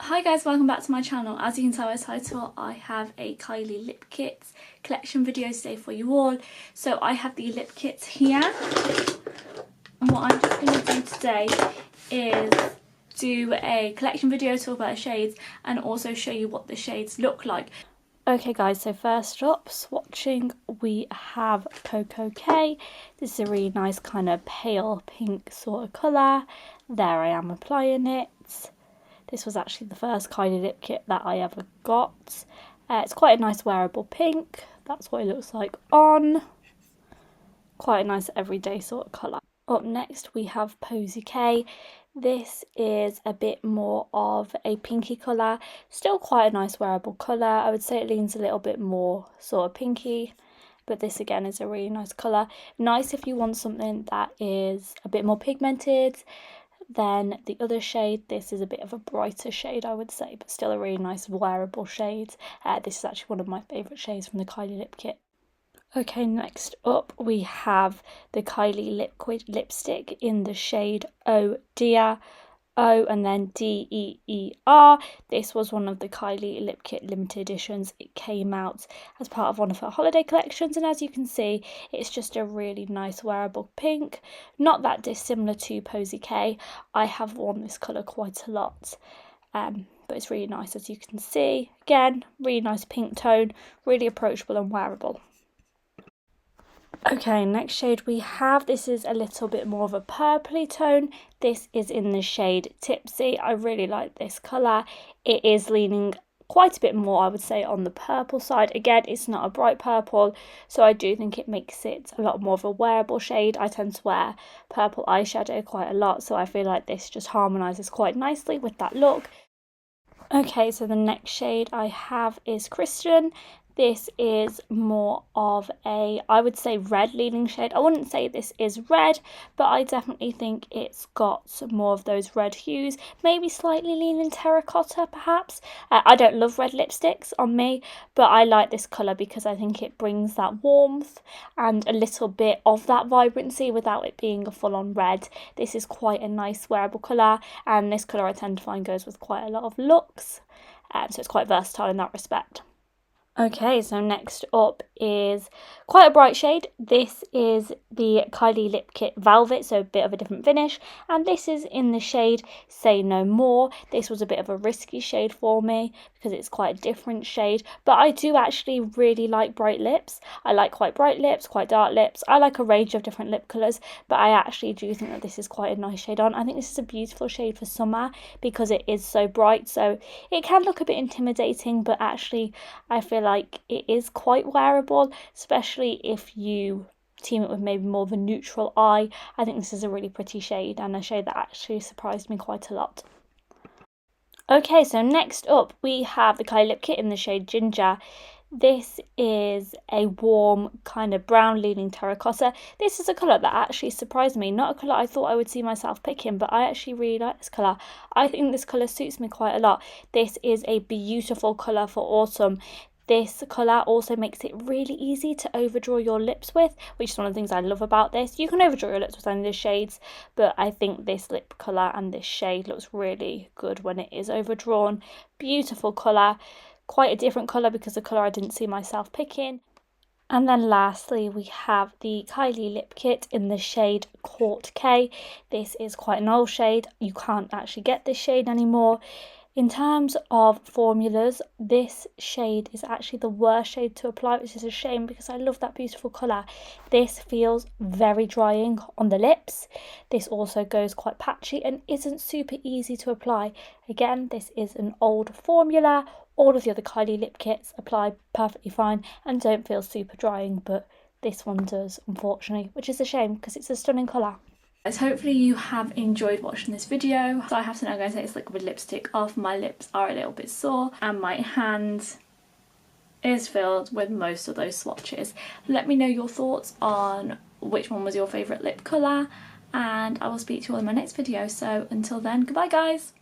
Hi guys, welcome back to my channel. As you can tell by the title, I have a Kylie lip kits collection video today for you all. So I have the lip kits here, and what I'm just going to do today is do a collection video, talk about the shades, and also show you what the shades look like. Okay guys, so first up, swatching, we have Koko K. This is a really nice kind of pale pink sort of colour. There I am applying it. This was actually the first Kylie lip kit that I ever got. It's quite a nice wearable pink. That's what it looks like on. Quite a nice everyday sort of colour. Up next we have Posie K. This is a bit more of a pinky colour. Still quite a nice wearable colour. I would say it leans a little bit more sort of pinky. But this again is a really nice colour. Nice if you want something that is a bit more pigmented. Then the other shade, this is a bit of a brighter shade I would say, but still a really nice wearable shade. This is actually one of my favourite shades from the Kylie lip kit. Okay, next up we have the Kylie liquid lipstick in the shade Oh Dear. O and then DEER. This was one of the Kylie lip kit limited editions. It came out as part of one of her holiday collections, and as you can see, it's just a really nice wearable pink. Not that dissimilar to Posie K. I have worn this colour quite a lot, but it's really nice as you can see. Again, really nice pink tone, really approachable and wearable. Okay, next shade we have, this is a little bit more of a purpley tone. This is in the shade Tipsy. I really like this colour. It is leaning quite a bit more, I would say, on the purple side. Again, it's not a bright purple, so I do think it makes it a lot more of a wearable shade. I tend to wear purple eyeshadow quite a lot, so I feel like this just harmonises quite nicely with that look. Okay, so the next shade I have is Kristen. This is more of a, I would say, red leaning shade. I wouldn't say this is red, but I definitely think it's got some more of those red hues. Maybe slightly leaning terracotta, perhaps. I don't love red lipsticks on me, but I like this colour because I think it brings that warmth and a little bit of that vibrancy without it being a full-on red. This is quite a nice wearable colour, and this colour I tend to find goes with quite a lot of looks, so it's quite versatile in that respect. Okay, so next up is quite a bright shade. This is the Kylie Lip Kit Velvet, so a bit of a different finish. And this is in the shade Say No More. This was a bit of a risky shade for me because it's quite a different shade. But I do actually really like bright lips. I like quite bright lips, quite dark lips. I like a range of different lip colours, but I actually do think that this is quite a nice shade on. I think this is a beautiful shade for summer because it is so bright. So it can look a bit intimidating, but actually I feel like it is quite wearable, especially if you team it with maybe more of a neutral eye. I think this is a really pretty shade and a shade that actually surprised me quite a lot. Okay, so next up we have the Kylie Lip Kit in the shade Ginger. This is a warm kind of brown leaning terracotta. This is a colour that actually surprised me. Not a colour I thought I would see myself picking, but I actually really like this colour. I think this colour suits me quite a lot. This is a beautiful colour for autumn. This colour also makes it really easy to overdraw your lips with, which is one of the things I love about this. You can overdraw your lips with any of the shades, but I think this lip colour and this shade looks really good when it is overdrawn. Beautiful colour. Quite a different colour because the colour I didn't see myself picking. And then lastly we have the Kylie Lip Kit in the shade Kort K. This is quite an old shade. You can't actually get this shade anymore. In terms of formulas, this shade is actually the worst shade to apply, which is a shame because I love that beautiful colour. This feels very drying on the lips. This also goes quite patchy and isn't super easy to apply. Again, this is an old formula. All of the other Kylie lip kits apply perfectly fine and don't feel super drying, but this one does, unfortunately, which is a shame because it's a stunning colour. Guys, hopefully you have enjoyed watching this video. So I have to now go and take this liquid lipstick off. My lips are a little bit sore and my hand is filled with most of those swatches. Let me know your thoughts on which one was your favourite lip colour, and I will speak to you all in my next video. So until then, goodbye guys!